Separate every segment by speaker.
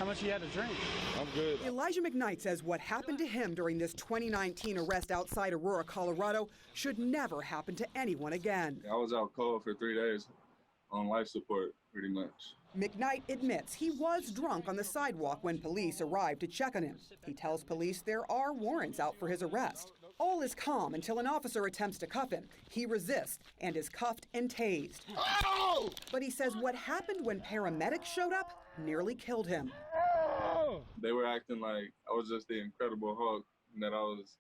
Speaker 1: much you had to drink.
Speaker 2: I'm good.
Speaker 3: Elijah McKnight says what happened to him during this 2019 arrest outside Aurora, Colorado, should never happen to anyone again.
Speaker 2: I was out cold for 3 days on life support, pretty much.
Speaker 3: McKnight admits he was drunk on the sidewalk when police arrived to check on him. He tells police there are warrants out for his arrest. All is calm until an officer attempts to cuff him. He resists and is cuffed and tased.
Speaker 2: Oh!
Speaker 3: But he says what happened when paramedics showed up nearly killed him.
Speaker 2: They were acting like I was just the Incredible Hulk and that I was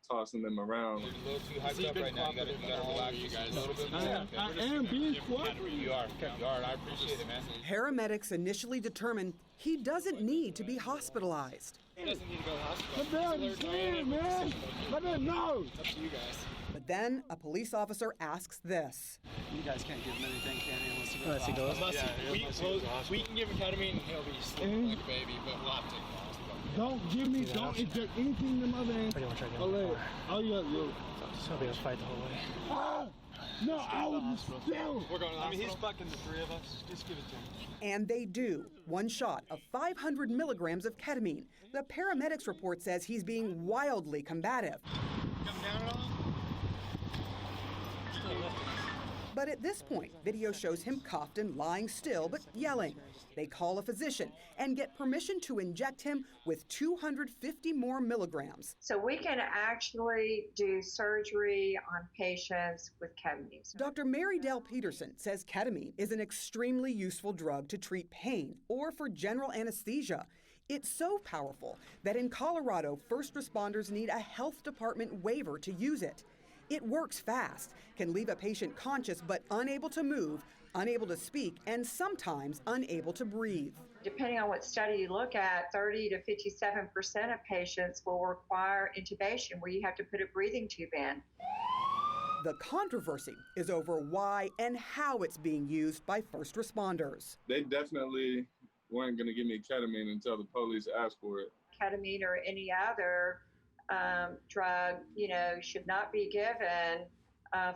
Speaker 2: tossing them around.
Speaker 4: You're a little too hyped up right now. You gotta relax, you guys. A little bit more.
Speaker 1: I am being quiet.
Speaker 4: You are. I appreciate it, man.
Speaker 3: Paramedics initially determined he doesn't need to be hospitalized.
Speaker 4: He doesn't need to go to the hospital.
Speaker 1: Let me understand, man. Let me know.
Speaker 4: It's up to you guys.
Speaker 3: But then a police officer asks this.
Speaker 1: You guys can't give him anything, can you? Unless he goes.
Speaker 4: We can give him ketamine and he'll be sleeping like a baby, but we'll have to take him to the hospital.
Speaker 1: Don't inject anything in the mother end. Oh, yeah.
Speaker 5: Just gonna be a fight the whole way.
Speaker 1: No, I was still.
Speaker 4: We're going to the hospital. I mean, he's fucking the three of us. Just give it to him.
Speaker 3: And they do. One shot of 500 milligrams of ketamine. The paramedics report says he's being wildly combative.
Speaker 4: Come down at all?
Speaker 3: But at this point, video shows him cuffed and lying still, but yelling. They call a physician and get permission to inject him with 250 more milligrams.
Speaker 6: So we can actually do surgery on patients with ketamine.
Speaker 3: Dr. Mary Dale Peterson says ketamine is an extremely useful drug to treat pain or for general anesthesia. It's so powerful that in Colorado, first responders need a health department waiver to use it. It works fast, can leave a patient conscious but unable to move, unable to speak, and sometimes unable to breathe.
Speaker 6: Depending on what study you look at, 30 to 57% of patients will require intubation where you have to put a breathing tube in.
Speaker 3: The controversy is over why and how it's being used by first responders.
Speaker 2: They definitely weren't going to give me ketamine until the police asked for it.
Speaker 6: Ketamine or any other drug, should not be given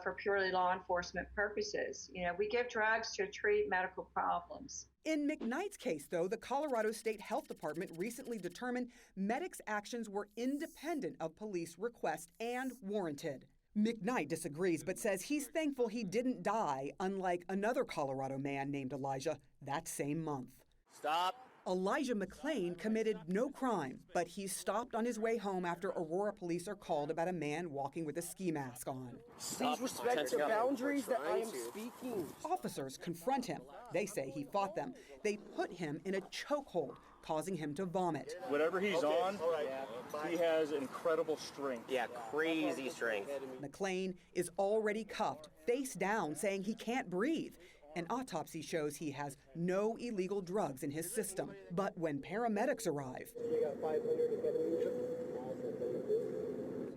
Speaker 6: for purely law enforcement purposes. We give drugs to treat medical problems.
Speaker 3: In McKnight's case, though, the Colorado State Health Department recently determined medics' actions were independent of police request and warranted. McKnight disagrees, but says he's thankful he didn't die, unlike another Colorado man named Elijah that same month.
Speaker 7: Stop.
Speaker 3: Elijah McLean committed no crime, but he's stopped on his way home after Aurora police are called about a man walking with a ski mask on.
Speaker 7: Please respect the boundaries that I am speaking.
Speaker 3: Officers confront him. They say he fought them. They put him in a chokehold, causing him to vomit.
Speaker 8: Whatever he's on, he has incredible strength.
Speaker 7: Yeah, crazy strength.
Speaker 3: McLean is already cuffed, face down, saying he can't breathe. An autopsy shows he has no illegal drugs in his system. But when paramedics arrive,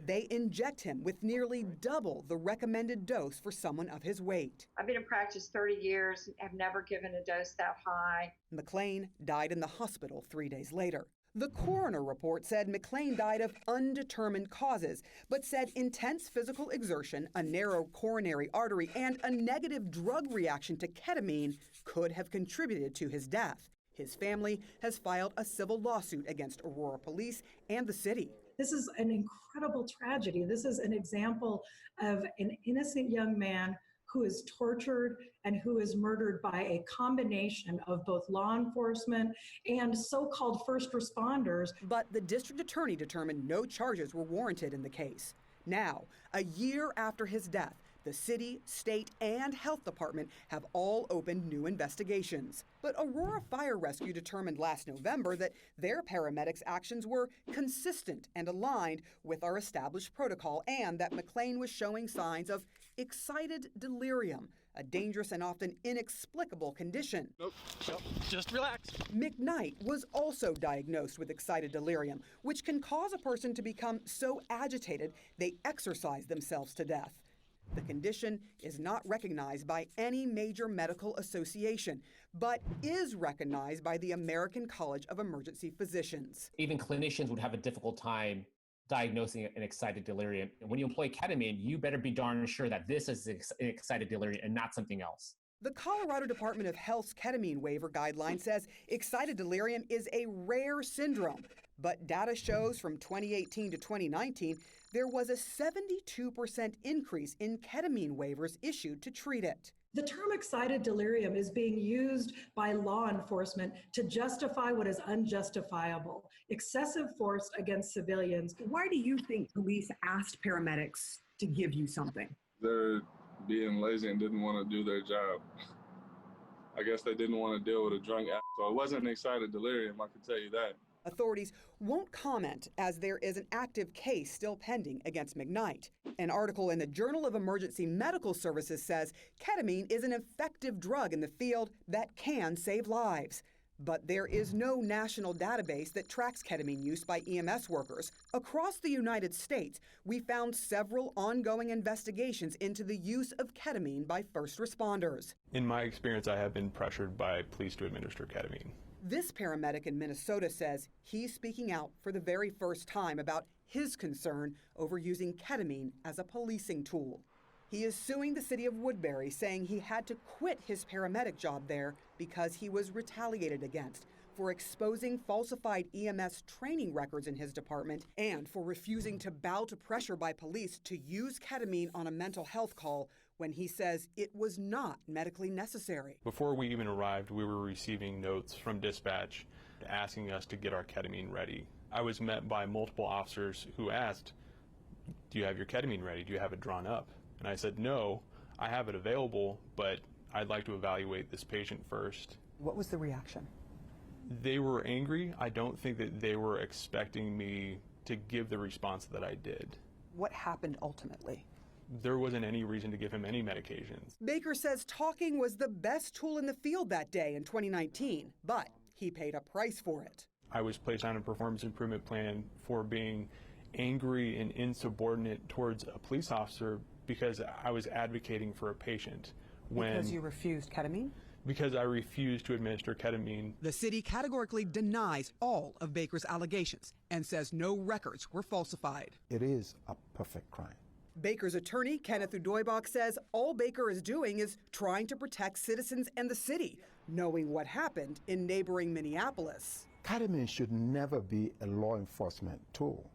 Speaker 3: they inject him with nearly double the recommended dose for someone of his weight.
Speaker 6: I've been in practice 30 years and have never given a dose that high.
Speaker 3: McLean died in the hospital 3 days later. The coroner report said McLean died of undetermined causes, but said intense physical exertion, a narrow coronary artery, and a negative drug reaction to ketamine could have contributed to his death. His family has filed a civil lawsuit against Aurora police and the city.
Speaker 9: This is an incredible tragedy. This is an example of an innocent young man who is tortured and who is murdered by a combination of both law enforcement and so-called first responders.
Speaker 3: But the district attorney determined no charges were warranted in the case. Now, a year after his death, the city, state, and health department have all opened new investigations. But Aurora Fire Rescue determined last November that their paramedics' actions were consistent and aligned with our established protocol, and that McLean was showing signs of excited delirium, a dangerous and often inexplicable condition.
Speaker 4: Nope. Just relax.
Speaker 3: McKnight was also diagnosed with excited delirium, which can cause a person to become so agitated they exercise themselves to death. The condition is not recognized by any major medical association, but is recognized by the American College of Emergency Physicians.
Speaker 10: Even clinicians would have a difficult time diagnosing an excited delirium. And when you employ ketamine, you better be darn sure that this is an excited delirium and not something else.
Speaker 3: The Colorado Department of Health's ketamine waiver guideline says excited delirium is a rare syndrome, but data shows from 2018 to 2019, there was a 72% increase in ketamine waivers issued to treat it.
Speaker 9: The term excited delirium is being used by law enforcement to justify what is unjustifiable, excessive force against civilians.
Speaker 11: Why do you think police asked paramedics to give you something?
Speaker 2: They're being lazy and didn't want to do their job. I guess they didn't want to deal with a drunk ass. So it wasn't an excited delirium, I can tell you that.
Speaker 3: Authorities won't comment as there is an active case still pending against McKnight. An article in the Journal of Emergency Medical Services says ketamine is an effective drug in the field that can save lives. But there is no national database that tracks ketamine use by EMS workers. Across the United States, we found several ongoing investigations into the use of ketamine by first responders.
Speaker 12: In my experience, I have been pressured by police to administer ketamine.
Speaker 3: This paramedic in Minnesota says he's speaking out for the very first time about his concern over using ketamine as a policing tool. He is suing the city of Woodbury, saying he had to quit his paramedic job there because he was retaliated against for exposing falsified EMS training records in his department and for refusing to bow to pressure by police to use ketamine on a mental health call when he says it was not medically necessary.
Speaker 12: Before we even arrived, we were receiving notes from dispatch asking us to get our ketamine ready. I was met by multiple officers who asked, "Do you have your ketamine ready? Do you have it drawn up?" And I said, "No, I have it available, but I'd like to evaluate this patient first."
Speaker 3: What was the reaction?
Speaker 12: They were angry. I don't think that they were expecting me to give the response that I did.
Speaker 3: What happened ultimately?
Speaker 12: There wasn't any reason to give him any medications.
Speaker 3: Baker says talking was the best tool in the field that day in 2019, but he paid a price for it.
Speaker 12: I was placed on a performance improvement plan for being angry and insubordinate towards a police officer because I was advocating for a patient.
Speaker 3: Because you refused ketamine?
Speaker 12: Because I refused to administer ketamine.
Speaker 3: The city categorically denies all of Baker's allegations and says no records were falsified.
Speaker 13: It is a perfect crime.
Speaker 3: Baker's attorney, Kenneth Udoybach, says all Baker is doing is trying to protect citizens and the city, knowing what happened in neighboring Minneapolis.
Speaker 13: Ketamine should never be a law enforcement tool.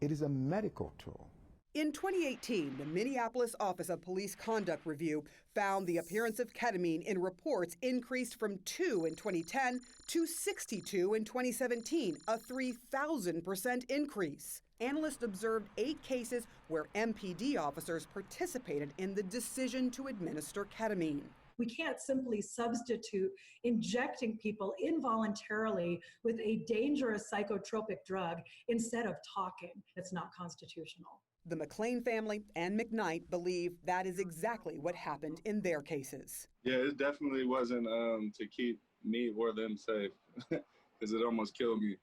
Speaker 13: It is a medical tool.
Speaker 3: In 2018, the Minneapolis Office of Police Conduct Review found the appearance of ketamine in reports increased from 2 in 2010 to 62 in 2017, a 3,000% increase. Analysts observed 8 cases where MPD officers participated in the decision to administer ketamine.
Speaker 9: We can't simply substitute injecting people involuntarily with a dangerous psychotropic drug instead of talking. It's not constitutional.
Speaker 3: The McLean family and McKnight believe that is exactly what happened in their cases.
Speaker 2: Yeah, it definitely wasn't to keep me or them safe because it almost killed me.